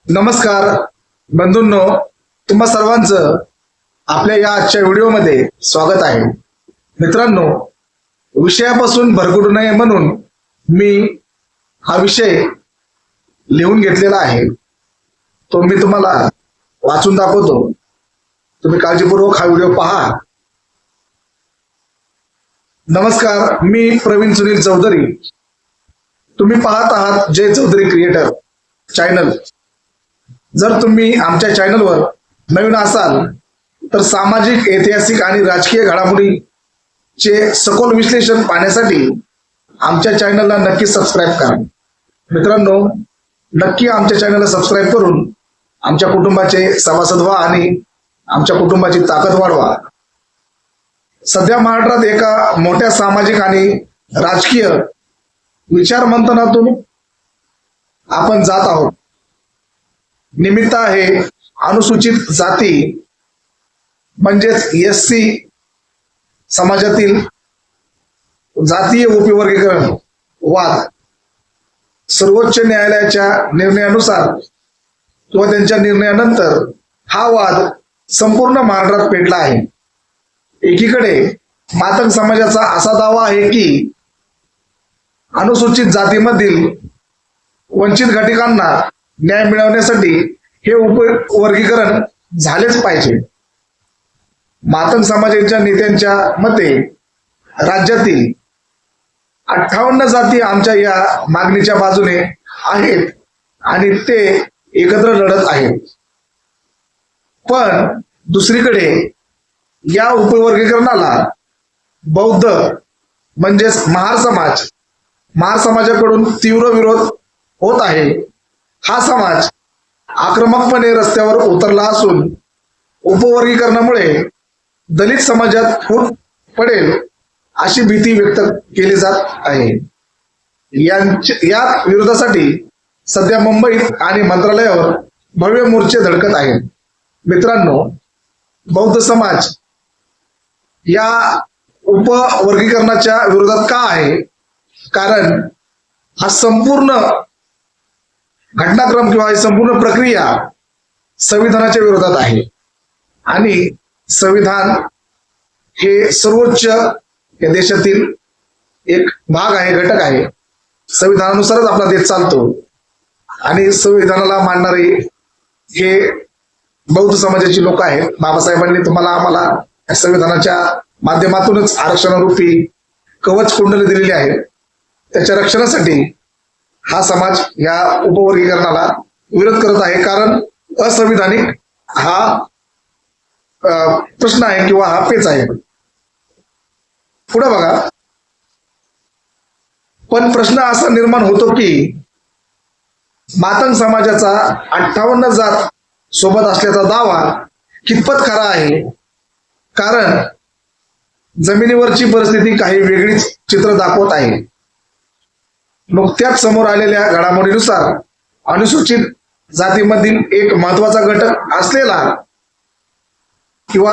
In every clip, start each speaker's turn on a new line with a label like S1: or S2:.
S1: नमस्कार बंधूंनो, तुम्हा सर्वांचं आपल्या या आजच्या व्हिडिओमध्ये स्वागत आहे. मित्रांनो, विषयापासून भरकटू नये म्हणून मी हा विषय लिहून घेतलेला आहे. तो मी तुम्हाला वाचून दाखवतो. तुम्ही काळजीपूर्वक हा व्हिडिओ पहा. नमस्कार, मी प्रवीण सुनील चौधरी. तुम्ही पाहत आहात जय चौधरी क्रिएटर चॅनल. जर तुम्ही आमच्या चॅनलवर नवीन असाल तर सामाजिक, ऐतिहासिक आणि राजकीय घडामोडीचे सखोल विश्लेषण पाहण्यासाठी आमच्या चॅनलला नक्की सबस्क्राईब करा. मित्रांनो, नक्की आमच्या चॅनलला सबस्क्राईब करून आमच्या कुटुंबाचे सभासद व्हा आणि आमच्या कुटुंबाची ताकद वाढवा. सध्या महाराष्ट्रात एका मोठ्या सामाजिक आणि राजकीय विचार मंथनातून आपण जात आहोत. निमित्त आहे अनुसूचित जाती म्हणजेच एससी समाजातील जातीय उपवर्गीकरण वाद. सर्वोच्च न्यायालयाच्या निर्णयानुसार किंवा त्यांच्या निर्णयानंतर हा वाद संपूर्ण महाराष्ट्रात पेटला आहे. एकीकडे मातंग समाजाचा असा दावा आहे की अनुसूचित जातीमधील वंचित घटकांना न्याय मिळवण्यासाठी हे उपवर्गीकरण झालेच पाहिजे. मातंग समाजाच्या नेत्यांच्या मते राज्यातील 58 जाती आमच्या या मागणीच्या बाजूने आहेत आणि ते एकत्र लढत आहेत. पण दुसरीकडे या उपवर्गीकरणाला बौद्ध म्हणजेच महार समाजाकडून तीव्र विरोध होत आहे. हा समाज आक्रमकपणे रस्त्यावर उतरला असून उपवर्गीकरणामुळे दलित समाजात फूट पडेल अशी भीती व्यक्त केली जात आहे. या विरोधासाठी सध्या मुंबईत आणि मंत्रालयावर भव्य मोर्चे धडकत आहेत. मित्रांनो, बौद्ध समाज या उपवर्गीकरणाच्या विरोधात का आहे? कारण हा संपूर्ण घटनाक्रम किंवा ही संपूर्ण प्रक्रिया संविधानाच्या विरोधात आहे आणि संविधान हे सर्वोच्च या देशातील एक भाग आहे, घटक आहे. संविधानानुसारच आपला देश चालतो आणि संविधानाला मानणारे हे बौद्ध समाजाची लोक आहेत. बाबासाहेबांनी आम्हाला संविधानाच्या माध्यमातूनच आरक्षणारूपी कवच कुंडले दिलेली आहे. त्याच्या रक्षणासाठी हा समाज या उपवर्गीकरणाला विरोध करत आहे. कारण असंविधानिक हा प्रश्न आहे किंवा हा पेच आहे. पुढे बघा. पण प्रश्न असा निर्माण होतो की मातंग समाजाचा 58 जात सोबत असल्याचा दावा कितपत खरा आहे? कारण जमिनीवरची परिस्थिती काही वेगळीच चित्र दाखवत आहे. नुकत्याच समोर आलेल्या घडामोडीनुसार अनुसूचित जातीमधील एक महत्वाचा घटक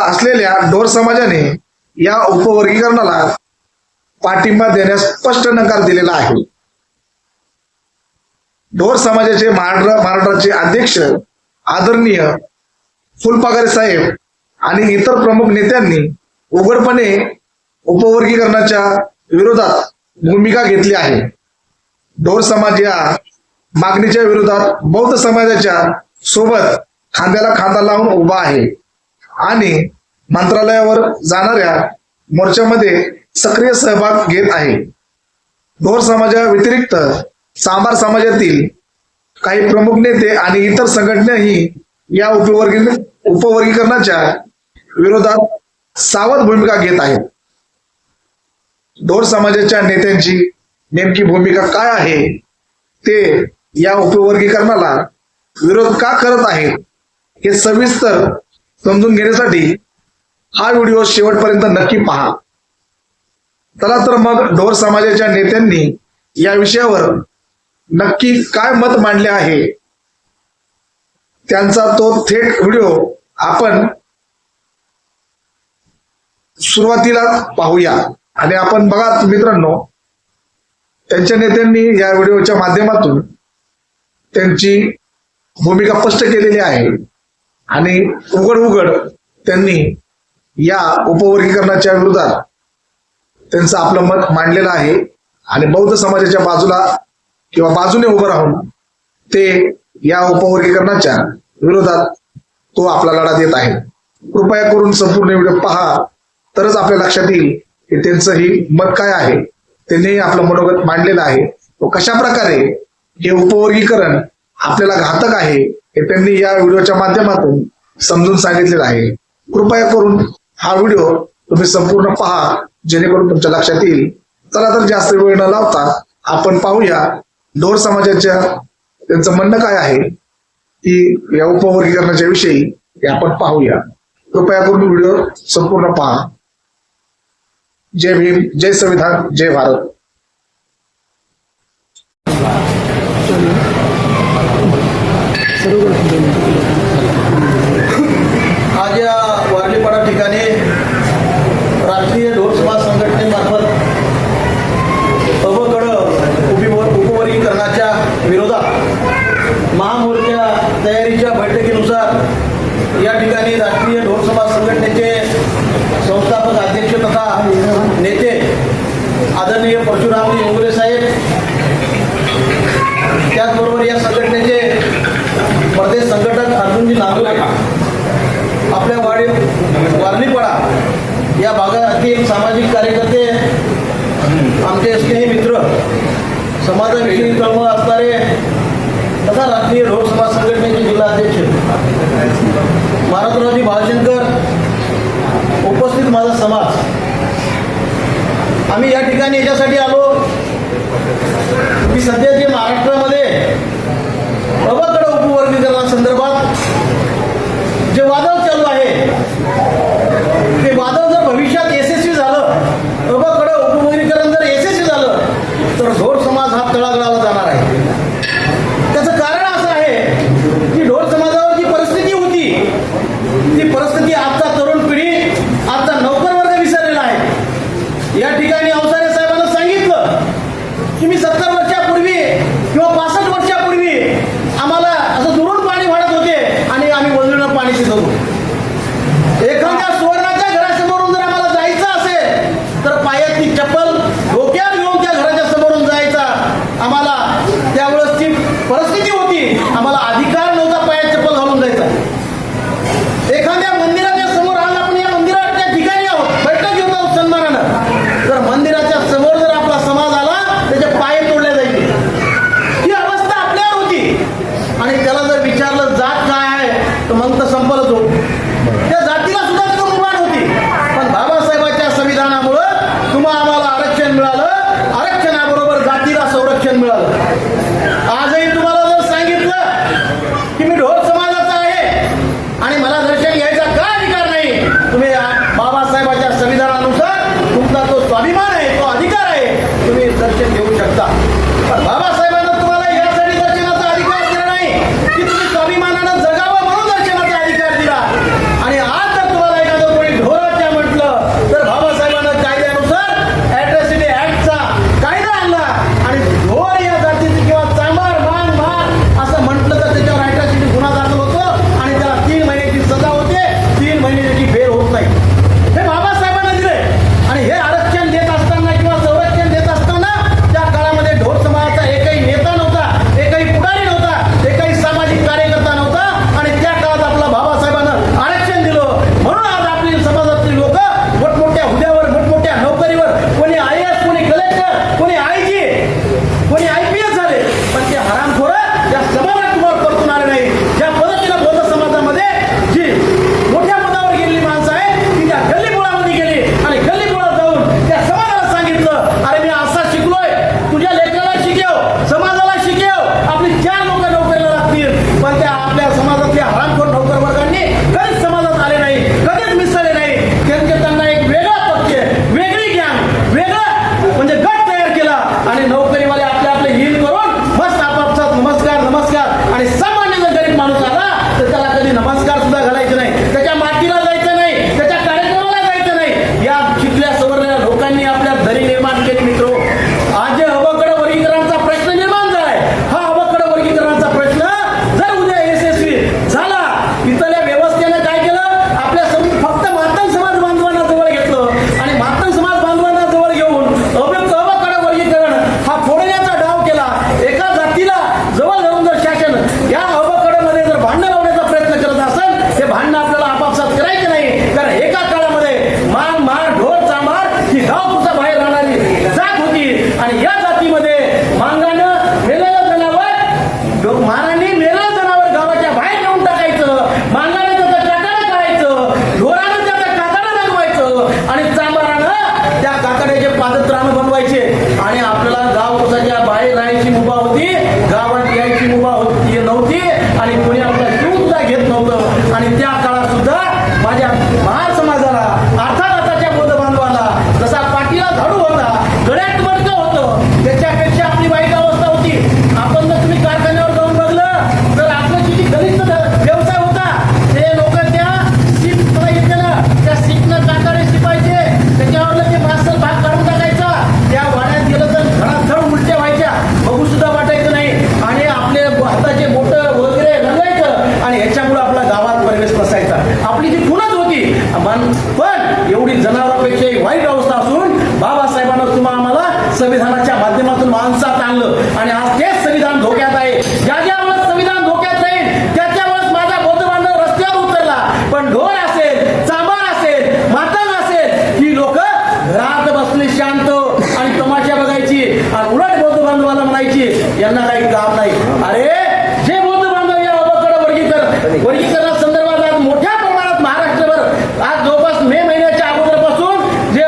S1: असलेल्या ढोर समाजाने या उपवर्गीकरणाला पाठिंबा देण्यास स्पष्ट नकार दिलेला आहे. ढोर समाजाचे महाराष्ट्राचे अध्यक्ष आदरणीय फुलपाखरे साहेब आणि इतर प्रमुख नेत्यांनी उघडपणे उपवर्गीकरणाच्या विरोधात भूमिका घेतली आहे. ढोर समाज या मागणीच्या विरोधात बौद्ध समाजाच्या सोबत खांद्याला खांदा लावून उभा आहे आणि मंत्रालयावर जाणाऱ्या मोर्चामध्ये सक्रिय सहभाग घेत आहे. ढोर समाजा व्यतिरिक्त चांभार समाजातील काही प्रमुख नेते आणि इतर संघटनाही या उपवर्गीकरणाच्या विरोधात सावध भूमिका घेत आहेत. ढोर समाजाच्या नेत्यांची नेमकी भूमिका काय आहे, ते या उपवर्गीकरणाला विरोध का करत आहेत हे सविस्तर समजून घेण्यासाठी हा व्हिडिओ शेवटपर्यंत नक्की पहा. चला तर मग ढोर समाजाच्या नेत्यांनी या विषयावर नक्की काय मत मांडले आहे त्यांचा तो थेट व्हिडिओ आपण सुरुवातीला पाहूया. आणि आपण बघा मित्रांनो, त्यांच्या नेत्यांनी या व्हिडिओच्या माध्यमातून त्यांची भूमिका स्पष्ट केलेली आहे आणि उघड उघड त्यांनी या उपवर्गीकरणाच्या विरोधात त्यांचं आपलं मत मांडलेलं आहे आणि बौद्ध समाजाच्या बाजूला किंवा बाजूने उभं राहून ते या उपवर्गीकरणाच्या विरोधात तो आपला लढा देत आहे. कृपया करून संपूर्ण व्हिडिओ पहा, तरच आपल्या लक्षात येईल की त्यांचंही मत काय आहे. त्यांनी आपलं मनोगत मांडलेलं आहे व कशा प्रकारे हे उपवर्गीकरण आपल्याला घातक आहे हे त्यांनी या व्हिडिओच्या माध्यमातून समजून सांगितलेलं आहे. कृपया करून हा व्हिडिओ तुम्ही संपूर्ण पहा, जेणेकरून तुमच्या लक्षात येईल. चला तर जास्त वेळ न लावता आपण पाहूया ढोर समाजाच्या त्यांचं म्हणणं काय आहे की या उपवर्गीकरणाच्या विषयी हे आपण पाहूया. कृपया करून व्हिडिओ संपूर्ण पहा. जय भीम, जय संविधान, जय भारत.
S2: आज या वारलीपाडा ठिकाणी राष्ट्रीय ढोर समाज संघटनेमार्फत अबकड उपवर्गीकरणाच्या विरोधात महामोर्चा तयारीच्या बैठकीनुसार या ठिकाणी राष्ट्रीय ढोर समाज संघटनेचे संस्थापक अध्यक्ष तथा नेते आदरणीय परशुरामजी इंगोले साहेब, त्याचबरोबर या संघटनेचे प्रदेश संघटक अर्जुनजी नागोले, आपल्या वारलीपाडा या भागातील सामाजिक कार्यकर्ते, आमचे स्नेही मित्र, समाजाविषयी तळमळ असणारे तथा राष्ट्रीय ढोर समाज संघटनेचे जिल्हाध्यक्ष मारुतीरावजी भालशंकर, उपस्थित माझा समाज, आम्ही या ठिकाणी याच्यासाठी आलो की सध्या जे महाराष्ट्रामध्ये अबकड उपवर्गीकरणासंदर्भात जे वादळ चालू आहे ते वादळ जर भविष्यात यशस्वी झालं, अबकड उपवर्गीकरण जर यशस्वी झालं तर ढोर समाज हा तळागाळाला जाणार आहे. त्याचं कारण असं आहे की ढोर समाजावर जी परिस्थिती होती ती परिस्थिती आजचा तरुण पिढी, आजचा नौकर वर्ग विसरलेला आहे. या ठिकाणी अवसारे साहेबांना सांगितलं की मी 70 वर्षापूर्वी किंवा 65 वर्षापूर्वी आम्हाला असं दुरून पाणी वाढत होते आणि आम्ही वजूनं पाणी पित होतो. एखाद्या सुवर्णाच्या घरासमोरून जर आम्हाला जायचं असेल तर पायातली चप्पल डोक्यावर घेऊन त्या घराच्या समोरून जायचा. आम्हाला त्यावेळेस ती परिस्थिती होती, आम्हाला अधिकार नव्हता पायात चप्पल घालून जायचा. एखाद्या मंदिराच्या समोर, आज आपण या मंदिराच्या ठिकाणी आहोत, बैठक घेत आहोत सन्मानानं, तर मंदिराच्या समोर जर आपला समाज आला त्याचे पाय तोडले जायचे. ही अवस्था आपल्यावर होती आणि त्याला जर विचारलं जात काय आहे तर मग तर संपलच होत. त्या जातीला सुद्धा तिथं मुभा होती. पण बाबासाहेबांच्या संविधानामुळं तुम्हाला आम्हाला आरक्षण मिळालं, आरक्षणाबरोबर जातीला संरक्षण मिळालं. आजही तुम्हाला जर सांगितलं जायची मुभा होती, गावात यायची मुभा होती नव्हती आणि कोणी आपला जीव सुद्धा घेत नव्हतं. आणि त्या काळात सुद्धा माझ्या महार समाजाला अर्थात आताच्या बौद्ध बांधवाला जसा पाठीला झाडू होता, गळ्यात मडकं होतं, त्याच्यापेक्षा आपली वाईट अवस्था होती. आपण जर तुम्ही कारखान्यावर जाऊन बघलं तर आपलं किती दलित व्यवसाय होता. ते लोक त्या सीपला येतेलं त्या सीपनं काकाडे शिपायचे, त्याच्यावरलं ते मास्तर भाग काढून टाकायचा, त्या वाड्यात गेलं तर घरात धड उलट्या व्हायच्या, बघू सुद्धा वाटायचं नाही आणि आपले हाताचे बोटं वगैरे रंगायचं आणि ह्याच्यामुळे आपला गावात प्रवेश नसायचा. आपली जी खुणच होती. पण एवढी जनावरांपेक्षाही वाईट अवस्था असून बाबासाहेबांना तुम्हाला आम्हाला संविधानाच्या माध्यमातून माणसात आणलं आणि आज तेच संविधान धोक्यात आहे. ज्या ज्या वेळेस संविधान धोक्यात राहील त्याच्या वेळेस माझा बौद्ध बांधव रस्त्यावर उतरला. पण ढोर असेल, चांबार असेल, मातंग असेल, ही लोक घरात बसली शांत आणि तमाशा बघायची आणि उलट बौद्ध बांधवाला म्हणायची यांना काही काम नाही. अरे जे बौद्ध बांधव या वर्गीकरणा संदर्भात आज मोठ्या प्रमाणात महाराष्ट्रभर आज जवळपास मे महिन्याच्या अगोदरपासून जे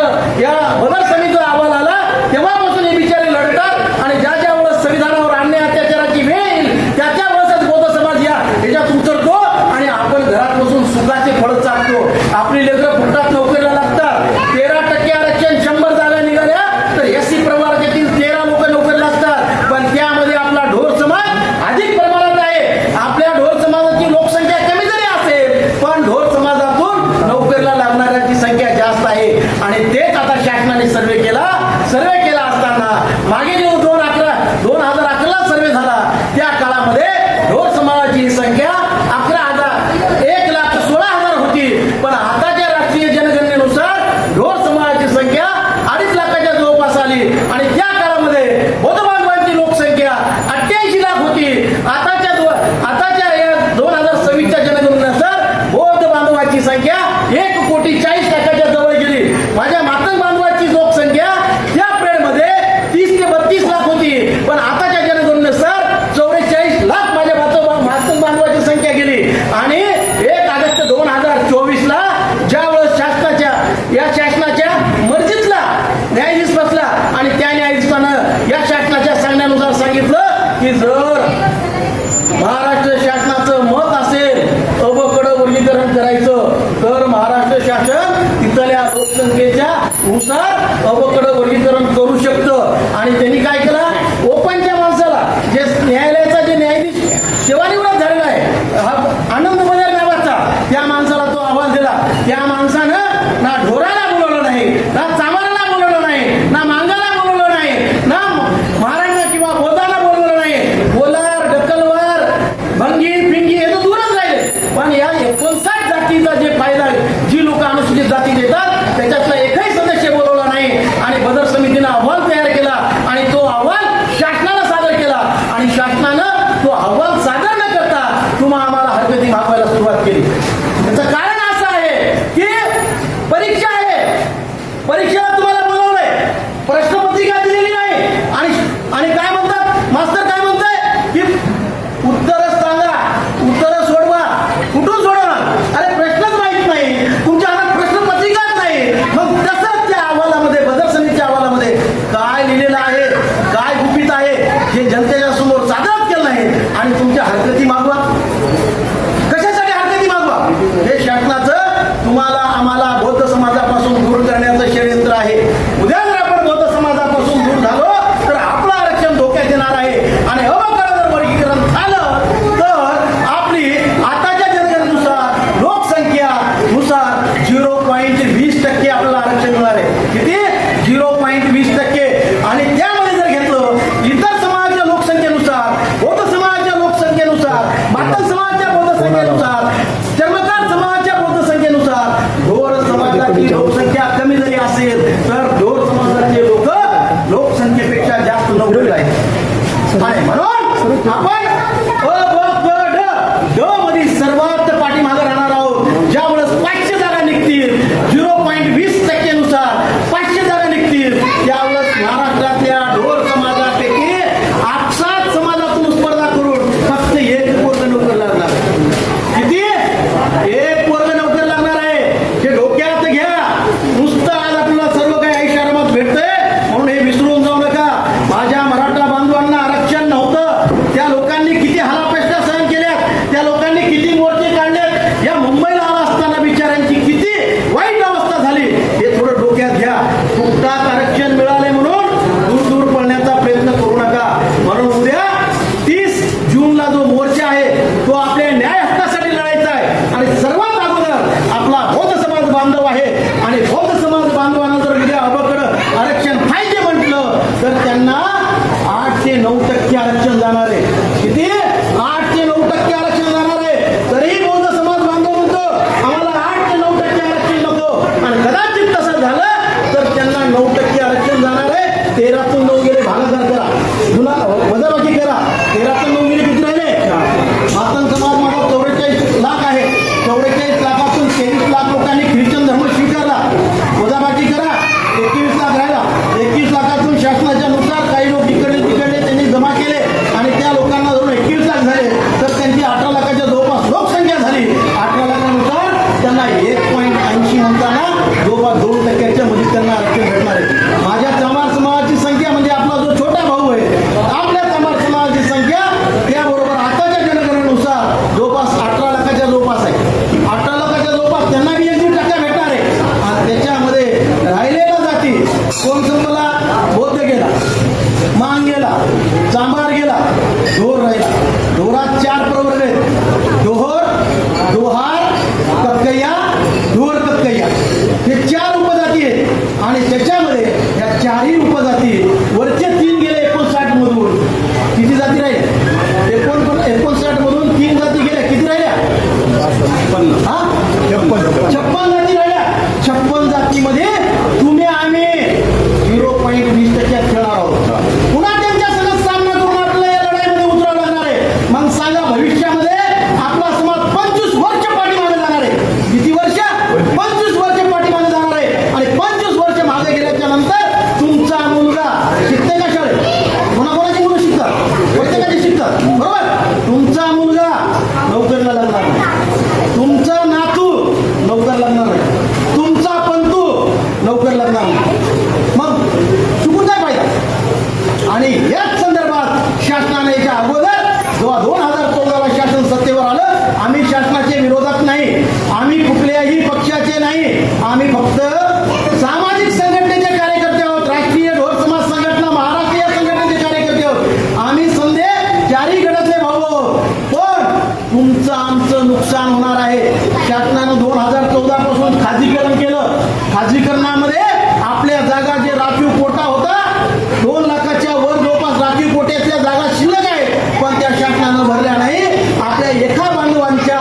S2: या बदल समितीचा अहवाल आला तेव्हापासून हे बिचारे लढतात आणि ज्या ज्या वेळेस संविधानावर अन्याय अत्याचाराची वेळ येईल त्याच्या वेळेस बौद्ध समाज याच्यात उतरतो आणि आपण घरात बसून सुखाचे फळ चालतो. आपली लेकरं फुटात नोकरीला लागतात. 13% आरक्षण 100 जागा निघाल्या तर एससी प्रवर्गातील 13 लोक नोकरी लागतात. पण त्यामध्ये आपला ढोर समाज अधिक प्रमाणात आहे. आपल्या ढोर समाजाची लोकसंख्या कमी जरी असेल पण ढोर समाजातून नोकरीला लागणाऱ्यांची संख्या जास्त आहे. आणि तेच आता शासनाने सर्वे केला असताना मागे जो 2011 सर्वे झाला त्या काळामध्ये ढोर समाजाची संख्या 1,16,000 होती. पण आताच्या राष्ट्रीय जनगणनेनुसार ढोर समाजाची संख्या 2.5 लाखाच्या जवळपास आली आणि त्या काळामध्ये बौद्ध बांधवांची लोकसंख्या 88 लाख होती. आताच्या या 2026च्या जनगणनेनुसार बौद्ध बांधवांची संख्या 1,40,40,00,000च्या जवळ गेली. माझ्या मातंग बांधवांची लोकसंख्या त्या पिरियडमध्ये 30 ते 32 लाख होती. पण आताच्या जनगणनेनुसार 44 लाख माझ्या मातंग बांधवांची संख्या गेली. आणि 1 ऑगस्ट 2024ला ज्यावेळेस शासनाच्या मर्जीतला न्यायाधीश बसला आणि त्या न्यायाधीशानं या शासनाच्या सांगण्यानुसार सांगितलं की जर महाराष्ट्र शासनाचं मत असेल अबकडं वर्गीकरण करायचं तर महाराष्ट्र शासन तिथल्या लोकसंख्येच्या नुसार अबकडं वर्गीकरण करू शकतं. आणि त्यांनी काय केलं, ओपनच्या माणसाला जे न्यायालयाचा जे न्यायाधीश सेवानिवृत्त झालेला आहे आनंद बजाज नावाचा त्या माणसाला तो अहवाल दिला. त्या माणसानं ना ढोराला बोलवलं नाही, ना चामाराला बोलवलं नाही, ना मांगाला बोलवलं नाही, ना महाराणा किंवा बोधाला बोलवलं नाही. बोलार, डक्कलवार, भंगी, पिंगी हे तर दूरच राहिले. पण या 59 जातीचा जे फायदा जी लोक अनुसूचित जाती देतात त्याच्यातला एकही सदस्य बोलवला नाही. आणि बदल समितीनं अहवाल तयार केला आणि तो अहवाल शासनाला सादर केला आणि शासनानं तो अहवाल सादर न करता तुम्हा आम्हाला हरकती मागवायला सुरुवात केली. त्याचं कारण असं आहे की परीक्षा आहे, परीक्षेला तुम्हाला बोलवलंय, प्रश्नपत्रिका दिलेली नाही आणि काय म्हणतात मास्तर, काय म्हणताय की उत्तरं सांगा, उत्तरं सोडवा. कुठून सोडवणार? अरे प्रश्नच माहित नाही, तुमच्या हातात प्रश्नपत्रिकाच नाही. मग तसंच त्या अहवालामध्ये बदल समितीच्या अहवालामध्ये काय लिहिलेलं आहे, काय गुपित आहे हे जनतेच्या समोर सादरच केलं नाही. आणि तुमच्या हरकती मागवा. कशासाठी हरकती मागवा? हे शासनाचं तुम्हाला आम्हाला बौद्ध समाजापासून दूर करण्याचं षडयंत्र आहे. उद्या जर आपण बौद्ध समाजापासून दूर झालो तर आपलं आरक्षण धोक्यात येणार आहे. आणि अबकडं जर वर्गीकरण झालं तर आपली आताच्या जनगणनेनुसार लोकसंख्यानुसार 0.20% आपल्याला आरक्षण मिळणार आहे. किती? 0.20%. आणि त्यामध्ये जर घेतलं इतर समाजाच्या लोकसंख्येनुसार, बौद्ध समाजाच्या लोकसंख्येनुसार, मातंग समाजाच्या बौद्ध संख्येनुसार, चर्मकार समाजाच्या बौद्ध संख्येनुसार ढोर समाजाची लोकसंख्या कमी जरी असेल तर ढोर समाजाचे लोक लोकसंख्येपेक्षा जास्त नोकरी आहेत. आणि म्हणून आपण ड मध्ये सर्वात पाठीमागे राहणार आहोत. ज्यावेळेस 500 जागा निघतील, 0.20% नुसार 500 जागा निघतील, त्यावेळेस महाराष्ट्रातल्या ढोर समाजापैकी 8 समाजातून स्पर्धा करून फक्त 1 पोरग नोकरी लागणार. किती? नोकरीला लागणार नाही, तुमचा नातू नोकर लागणार नाही, तुमचा पंतू नोकर लागणार नाही, मग चुकून काय फायदा. आणि याच संदर्भात शासनाने याच्या अगोदर जेव्हा 2014ला शासन सत्तेवर आलं, आम्ही शासनाच्या विरोधात नाही, आम्ही कुठल्याही पक्षाचे नाही, आम्ही फक्त सामाजिक संघटनेचे कार्यकर्ते आहोत, राष्ट्रीय ढोर समाज संघटना महाराष्ट्रीय संघटनेचे कार्यकर्ते आहोत, आम्ही समजे चारी गटातले भाऊ आहोत. पण तुमचं आमचं नुकसान होणार आहे. शासनानं 2014 पासून खाजगीकरण केलं. खाजगीकरणामध्ये आपल्या जागा जे राखीव कोटा होता 2 लाखाच्या वर जवळपास राखीव कोट्यातल्या जागा शिल्लक आहे, पण त्या शासनानं भरल्या नाही. आपल्या एका बांधवांच्या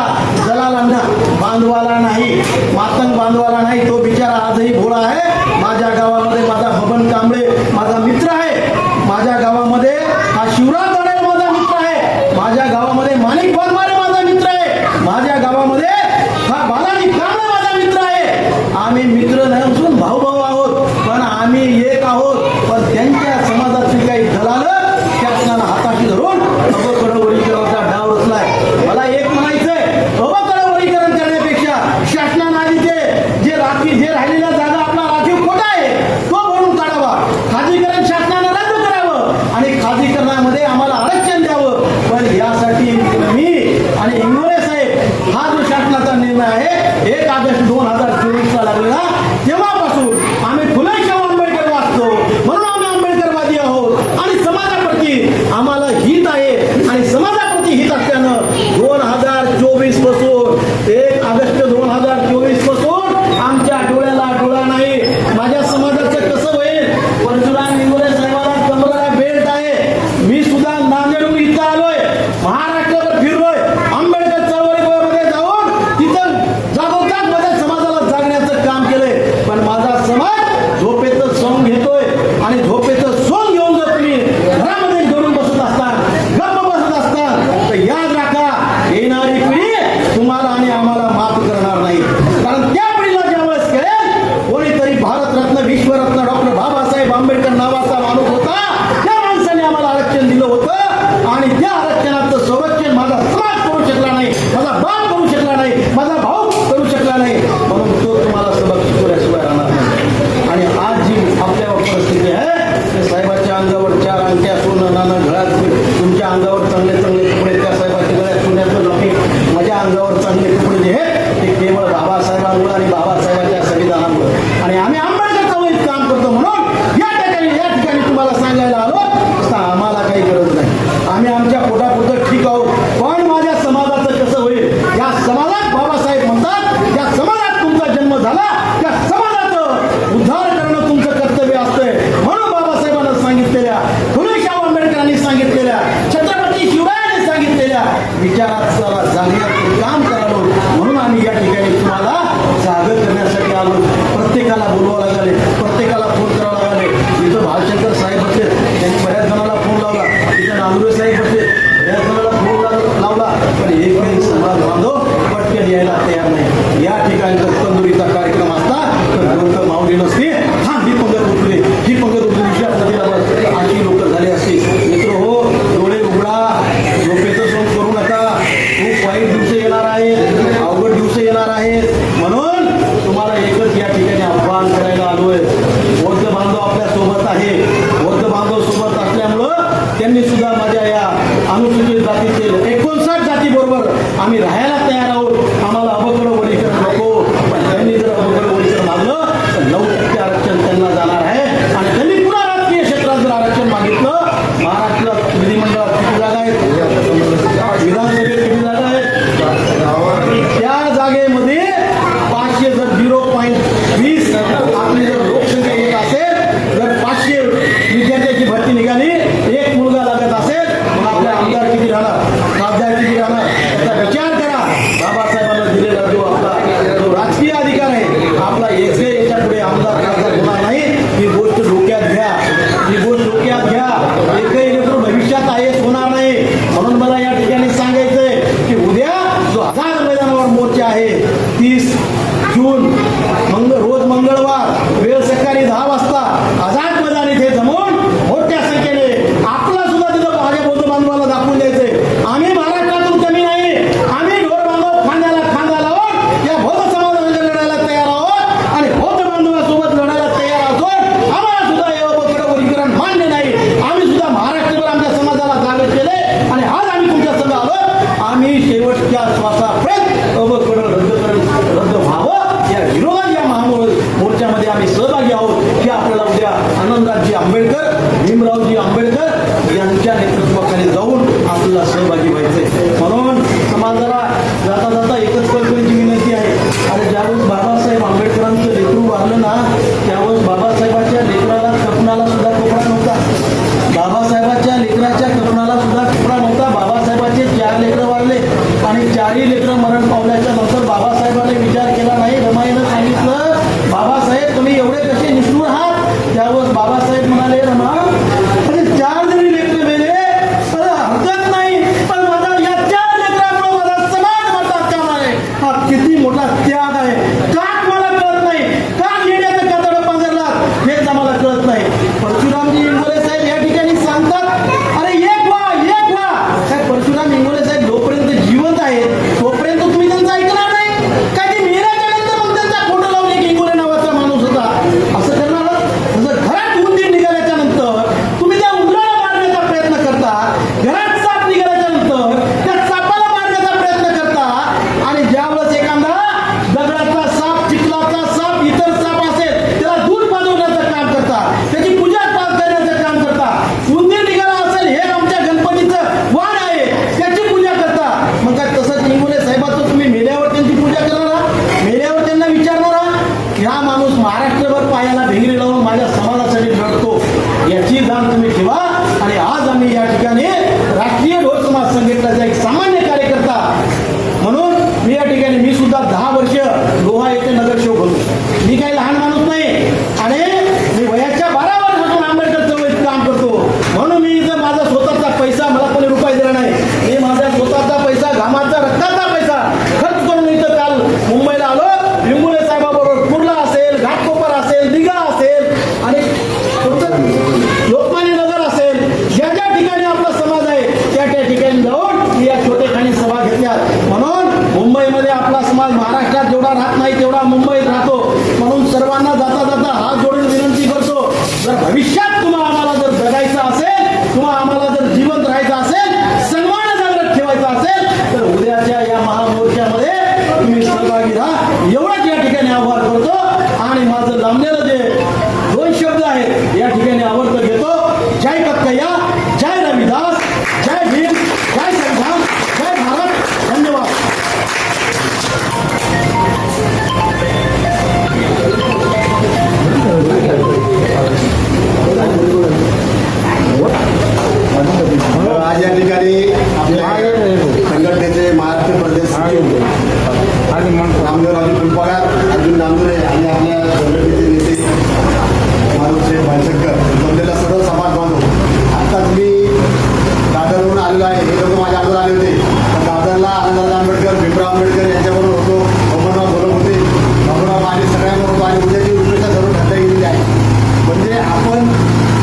S2: दलालांना बांधवाला नाही, मातंग बांधवाला नाही, तो बिचारा आजही भोळा आहे. माझ्या गावामध्ये माझा बबन कांबळे माझा मित्र आहे, माझ्या गावामध्ये हा शिवराज दडे माझा मित्र आहे, माझ्या गावामध्ये माणिक बनमारे माझा मित्र आहे, माझ्या गावामध्ये हा बालाजी कांबळे माझा मित्र आहे. आम्ही मित्र नाही असून भाऊ भाऊ आहोत, पण आम्ही एक आहोत. पण त्यांच्या समाजातील काही दलाल शासनाला हाताशी धरून अबकडवळीकरणाचा डाव रचलाय. मला एक म्हणायचंय, अबकडवळीकरण करण्यापेक्षा शासनाने आधी जे राहिलेल्या जागा आपला राखीव कोटा आहे तो भरून काढावा, खाजगीकरण शासनाने रद्द करावं आणि खाजगीकरणामध्ये आम्हाला आरक्षण द्यावं. पण यासाठी मी आणि इंगोले साहेब हा जो शासनाचा निर्णय आहे 1 ऑगस्ट 2024 ला लागलेला, तेव्हापासून आम्ही फुले शाहू आंबेडकर वाचतो, म्हणून आम्ही आंबेडकरवादी आहोत आणि समाजाप्रती आम्हाला हित आहे. आणि समाजाप्रती हित असल्यानं 2024 पासून 1 ऑगस्ट 2024 पासून आमच्या डोळ्याला डोळा नाही. माझ्या समाजाचं कसं होईल? परशुराम इंगोले साहेबाला कमरेला बेल्ट आहे, मी सुद्धा नांदेडहून इथं आलोय, महाराष्ट्रावर फिरलोय, आंबेडकर चळवळीमध्ये जाऊन तिथं जागोजाग माझ्या समाजाला जागण्याचं काम केलंय. पण माझा समाज झोपेचं सोंग घेतोय आणि झोपेचं सोंग घेऊन जर तुम्ही घरामध्ये जोडून बसत असतात, गप्प बसत असतात, तर याद राखा, येणारी पिढी तुम्हाला आणि आम्हाला माफ करणार नाही. कारण त्या पिढीला ज्यावेळेस कळेल कोणीतरी भारतरत्न विश्वरत्न डॉक्टर बाबासाहेब आंबेडकर नावाचा माणूस होता, त्या माणसाने आम्हाला आरक्षण दिलं होतं आणि त्या आरक्षणाचं संरक्षण माझा समाज करू शकला नाही, माझा बाप करू शकला नाही, माझा भाऊ करू शकला नाही, म्हणून तो तुम्हाला सबक शिकवल्याशिवाय राहणार नाही. आणि आज जी आपल्यावर परिस्थिती आहे ते साहेबाच्या अंगावर 4 अंगठ्या सोनं नाणं घरात, तुमच्या अंगावर चांगले चांगले कपडे, त्या साहेबाच्या गळ्यात सोन्याचं लॉकेट, माझ्या अंगावर चांगले कपडे जे आहेत ते केवळ बाबासाहेबांमुळे आणि बाबासाहेबांच्या संविधानामुळे. आणि आम्ही आंबेडकर चळवळीत काम करतो म्हणून या ठिकाणी तुम्हाला सांगायला आलो, तसं आम्हाला काही गरज नाही. आम्ही आमच्या पोटापुरतं ठीक आहोत, पण माझ्या समाजाचं कसं होईल? या समाजात बाबासाहेब म्हणतात, या समाजात तुमचा जन्म झाला, त्या समाजाचं उद्धार करणं तुमचं कर्तव्य असतंय. म्हणून बाबासाहेबांना सांगितलेल्या, फुले शाहू आंबेडकरांनी सांगितलेल्या, छत्रपती शिवरायांनी सांगितलेल्या विचाराला जागण्याचं काम करावं, म्हणून आम्ही या ठिकाणी तुम्हाला जागं करण्यासाठी आलो. प्रत्येकाला बोलवावं लागले, प्रत्येकाला फोन करावा लागले. इथं भालशंकर साहेब बसले, त्यांनी बऱ्याच जणांना फोन लावला, इथं नांदुरे साहेब बसले, बऱ्याच जणांना फोन लावला, पण एकही समाज बांधव पटकन यायला तयार नाही. या ठिकाणी जर तंदुरीचा कार्यक्रम असता तर लोक मावली नसते, हा ही पंगत उठली, ही पंगत उठली, अशी लोक झाली असती. मित्र हो, डोळे उघडा, झोपेचं सोंग करू नका, खूप वाईट दिवस येणार आहेत, अवघड दिवस येणार आहेत. म्हणून तुम्हाला एकच या ठिकाणी आव्हान करायला आलोय. बौद्ध बांधव आपल्या सोबत आहे, बौद्ध बांधव सोबत असल्यामुळं त्यांनी सुद्धा माझ्या या अनुसूचित जातीचे 59 जाती बरोबर आम्ही राहायला तयार आहोत. आम्हाला अबकडवळीकरण नको, पण त्यांनी जर अबकडवळीकरण मागलं तर 9% आरक्षण त्यांना जाणार आहे. आणि त्यांनी पुन्हा राजकीय क्षेत्रात जर आरक्षण मागितलं, महाराष्ट्रात विधिमंडळात किती जागा आहेत, विधानसभेत किती जागा आहेत, त्या जागेमध्ये 500 जर 0.20 आपली जर लोकसंख्या येत असेल, जर 500 विद्यार्थ्याची भरती निघाली, 1 मुलगा लागत असेल, मग आपले आमदार किती राहणार, खासदार किती राहणार, त्याचा विचार करा. बाबासाहेब श्वासापर्यंत अबकडं रद्द व्हावं या विरोधात या मोर्चामध्ये आम्ही सहभागी आहोत की आपल्याला उद्या आनंदरावजी आंबेडकर, भीमरावजी आंबेडकर यांच्या नेतृत्वाखाली जाऊन आपल्याला सहभागी व्हायचंय. म्हणून समाजाला जाता जाता एकच कल्पनेची विनंती आहे. आणि ज्यावेळेस बाबासाहेब आंबेडकरांचं लेकरू वारलं ना, त्यावेळेस बाबासाहेबांच्या लेकराला कपनाला सुद्धा कपडा नव्हता. बाबासाहेबांच्या लेकराच्या कपनाला सुद्धा कपडा नव्हता. बाबासाहेबांचे 4 लेकरं वारले आणि 4ही लेकरं मरण पावल्याच्या नंतर बाबासाहेबांनी विचार केला नाही. रमाईनं सांगितलं, बाबासाहेब तुम्ही एवढे कसे निष्ठुर आहात? त्यावेळेस बाबासाहेब म्हणाले, रमा अरे 4 जरी लेकरं मेले तर हरकत नाही, पण माझा या 4 लेकरांमुळे माझा समाज वाटतात का नाही? हा किती मोठा त्याग आहे. का मला कळत नाही? का येण्याचं कातडं पांघरला हेच आम्हाला कळत नाही. परशुरामजी इंगोले साहेब या ठिकाणी सांगतात, अरे एक व्हा. काय परशुराम इंगोले साहेब जोपर्यंत जिवंत आहेत तोपर्यंत तुम्ही त्यांचं ऐकणार नाही? काय ते मेल्याच्या नंतर मग त्यांचा फोटो लावून एक इंगोले नावाचा माणूस होता असं करणार? जर घरात उंदीर निघाल्याच्या नंतर तुम्ही त्या उंदराला मारण्याचा प्रयत्न करता, घरात साप निघाल्याच्या नंतर त्या सापाला मारण्याचा प्रयत्न करता, आणि ज्यावेळेस एखादा दगडाचा साप, चिखलाचा साप, इतर साप असेल त्याला दूध पाजवण्याचं काम करता, त्याची पूजा पाठ करण्याचं काम करता. उंदीर निघाला असेल हे आमच्या गणपतीचं वाण आहे त्याची पूजा करता. मग काय तसंच इंगोले साहेबाचं तुम्ही मेल्यावर त्यांची पूजा करणार, मेल्यावर त्यांना विचारणार ह्या माणूस महाराष्ट्रभर पायाला भिंगरी लावून माझ्या समाजासाठी लढतो याची जाण तुम्ही ठेवा. आणि आज आम्ही या ठिकाणी राष्ट्रीय ढोल समाज संघटनेचा एक सामान्य कार्यकर्ता म्हणून मी या ठिकाणी मी सुद्धा 10 वर्ष लोहा येथे नगरसेवक होतो. मी काही लहान माणूस नाही आणि मी वयाच्या 12 वर्षातून आंबेडकर चळवळीत काम करतो. म्हणून मी इथं माझा स्वतःचा पैसा, मला कोणी रुपये दिला नाही, मी माझा स्वतःचा पैसा, घामाचा रक्ताचा पैसा खर्च करून इथं काल मुंबईला आलो. इंगोले साहेबाबरोबर कुर्ला असेल, घाटकोपर असेल, दिघा असेल आणि लोकमान्य नगर असेल, ज्या ज्या ठिकाणी आपला समाज आहे त्या त्या ठिकाणी जाऊन मी या छोटेखानी सभा घेतल्यात. म्हणून मुंबईमध्ये आपला समाज महाराष्ट्रात जेवढा राहत नाही तेवढा मुंबईत राहतो. म्हणून सर्वांना जाता जाता हात जोडून विनंती करतो, जर भविष्यात तुम्हाला आम्हाला जर जगायचं असेल, तुम्हाला आम्हाला जर जिवंत राहायचं असेल, सन्मान जागृत ठेवायचा असेल तर उद्याच्या या महामोर्चामध्ये तुम्ही सहभागी राहा एवढंच या ठिकाणी आवाहन करतो. आणि माझं लांबलेलं जे 2 शब्द आहेत या ठिकाणी आवर्त घेतो. जय कक्कय्या, जय रविदास, जय भीम, जय संविधान, जय भारत. धन्यवाद.
S3: आज या ठिकाणी आपल्या संघटनेचे महाराष्ट्र प्रदेश रामदेवरावजी फुलपागार, अर्जुन नांदुरे आणि आपल्या संघटनेचे नेते मारुतसाहेब भानशंकर जमलेला सर्व समाज बांधव. आत्ताच मी दादरवरून आलेलो आहे. हे लोक माझ्या अगोदर आले होते. दादरला आनंदराव आंबेडकर, भीमराव आंबेडकर यांच्याबरोबर होतो. बबनराव बोलत होते, बाबूराव आणि सगळ्यांबरोबर होतो. आणि उद्याची रूपरेषा सर्व ठरता गेलेली आहे. म्हणजे आपण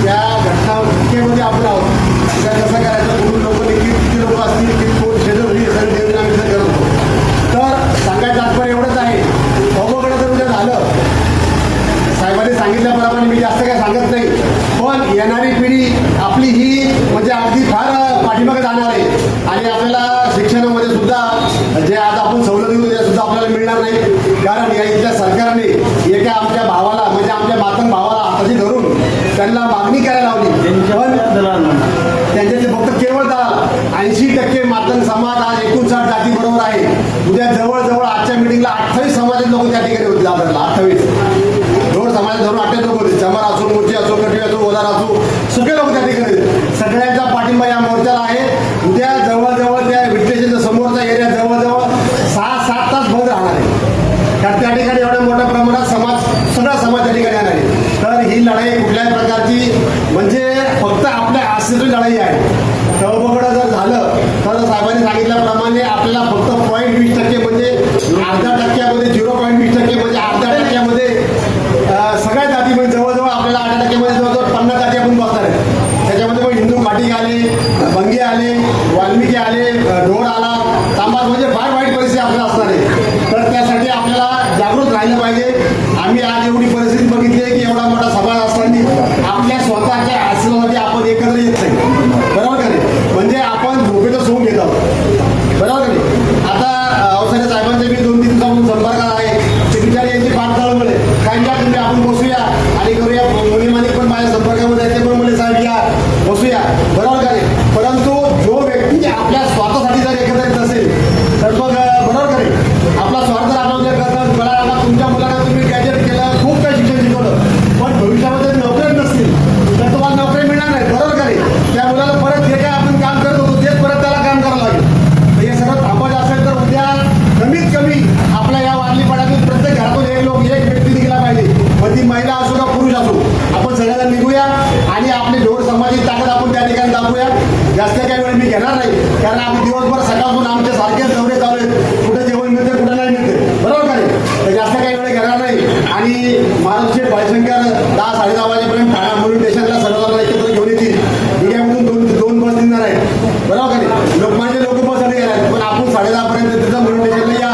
S3: त्या घटनेमध्ये आपण आहोत. त्या कसं करायचं, कुठून लोक किती लोक असतील, किती कोण शेजारी सगळं नियोजन आम्ही करत होतो. तर सांगायचं तात्पर्य एवढंच आहे, अवघडं जर उद्या झालं, साहेबांनी सांगितल्याप्रमाणे मी जास्त काय सांगत नाही, पण येणारी पिढी आपली ही म्हणजे अगदी फार पाठीमागे जाणार आहे. आणि आपल्याला शिक्षणामध्ये सुद्धा जे आज आपण सवलती देऊ त्या सुद्धा आपल्याला मिळणार नाही. कारण या इथल्या सरकारने एका आमच्या भावाला म्हणजे आमच्या मातंग भावाला हाताशी धरून त्यांना मागणी करायला लावली. पण त्यांच्याचे फक्त केवळ 80% मातंग समाज आज 59 जाती बरोबर आहे. उद्या जवळजवळ आजच्या मिटिंगला 28 समाजाचे लोक त्या ठिकाणी होते. दादरला 28 दोन समाजात धरून 28 लोक होते. चमार असो, मोर्ची असो, कटवी असो, ओदार असो, सगळे लोक त्या ठिकाणी. सगळ्यांचा पाठिंबा या मोर्चाला आहे. उद्या जवळजवळ त्या विट्रेशनच्या समोरचा एरिया जवळजवळ 6-7 तास बंद राहणार आहे. कारण त्या ठिकाणी एवढ्या मोठ्या प्रमाणात सगळा समाज त्या ठिकाणी येणार आहे. तर ही लढाई कुठल्याही प्रकारची म्हणजे फक्त आपल्या आस्थेची लढाई आहे. तळबगडं जर झालं तर साहेबांनी सांगितल्याप्रमाणे आपल्याला फक्त 0.20% म्हणजे 0.5% 0.20% म्हणजे 0.5% सगळ्या जाती म्हणजे जवळजवळ आपल्याला 8% जवळजवळ 50 जाती आपण बसणार आहे. त्याच्यामध्ये मग हिंदू घाटिक आले, बंगी आले, वाल्मिकी आले, ढोर आला, तांबार म्हणजे फार वाईट परिस्थिती आपल्याला असणार आहे. तर त्यासाठी आपल्याला जागृत राहिलं पाहिजे. आम्ही आज एवढी परिस्थिती बघितली आहे की एवढा मोठा समाज असताना आपल्या स्वतःच्या आश्रमामध्ये आपण एकत्र येत नाही. बरोबर का नाही? म्हणजे आपण झोपेचं सोंग घेत आहोत. बरोबर का नाही? आता दौरे चालू आहेत, कुठे जेवण मिळते कुठे नाही मिळते, बरोबर का नाही? तर जास्त काही वेळ घेणार नाही आणि महाराष्ट्र बाळशंकर 10-10:30 वाजेपर्यंत ठाणा पोलीस स्टेशनला सर्वांना एकत्र घेऊन येतील. मीडियामधून दोन बस निघणार आहेत, बरोबर का नाही? लोकमान्य लोक बस आले गेले, पण आपण 10:30 पर्यंत तिथं पोलीस स्टेशनला या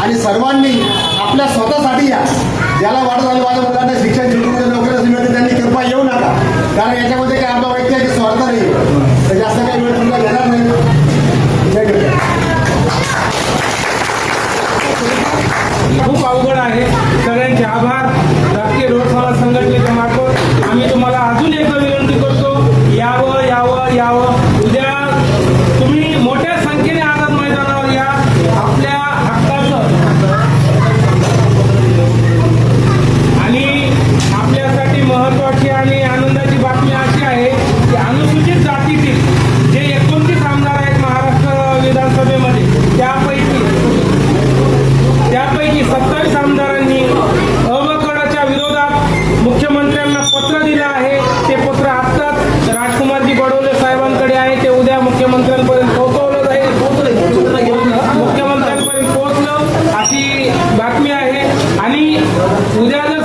S3: आणि सर्वांनी आपल्या स्वतःसाठी या. ज्याला वाटत आलं माझ्या मुलांना शिक्षण क्षेत्रामध्ये नोकरी मिळते त्यांनी कृपा येऊ नका, कारण याच्यामध्ये काही आपला वैयक्तिक स्वार्थ नाही. तर जास्त काही वेळ तुमचा घेणार नाही. जय गणेश.
S4: खूप अवघड आहे. सगळ्यांचे आभार. राष्ट्रीय रोड समाज संघटनेच्या मार्फत आम्ही तुम्हाला अजून एकदा विनंती करतो, यावं यावं यावं. उद्या तुम्ही मोठ्या संख्येने आझाद मैदानावर या. आपल्या हक्काचं आणि आपल्यासाठी महत्वाची आणि आनंदाची बातमी अशी आहे की अनुसूचित जातीतील जे 29 आमदार आहेत महाराष्ट्र विधानसभेमध्ये, त्यापैकी 27 आमदारांनी अवकडाच्या विरोधात मुख्यमंत्र्यांना पत्र दिलं आहे. ते पत्र आत्ताच राजकुमारजी बडोले साहेबांकडे आहे. ते उद्या मुख्यमंत्र्यांपर्यंत पोहोचवलं जाईल. मुख्यमंत्र्यांपर्यंत पोहोचलं अशी बातमी आहे. आणि उद्या जर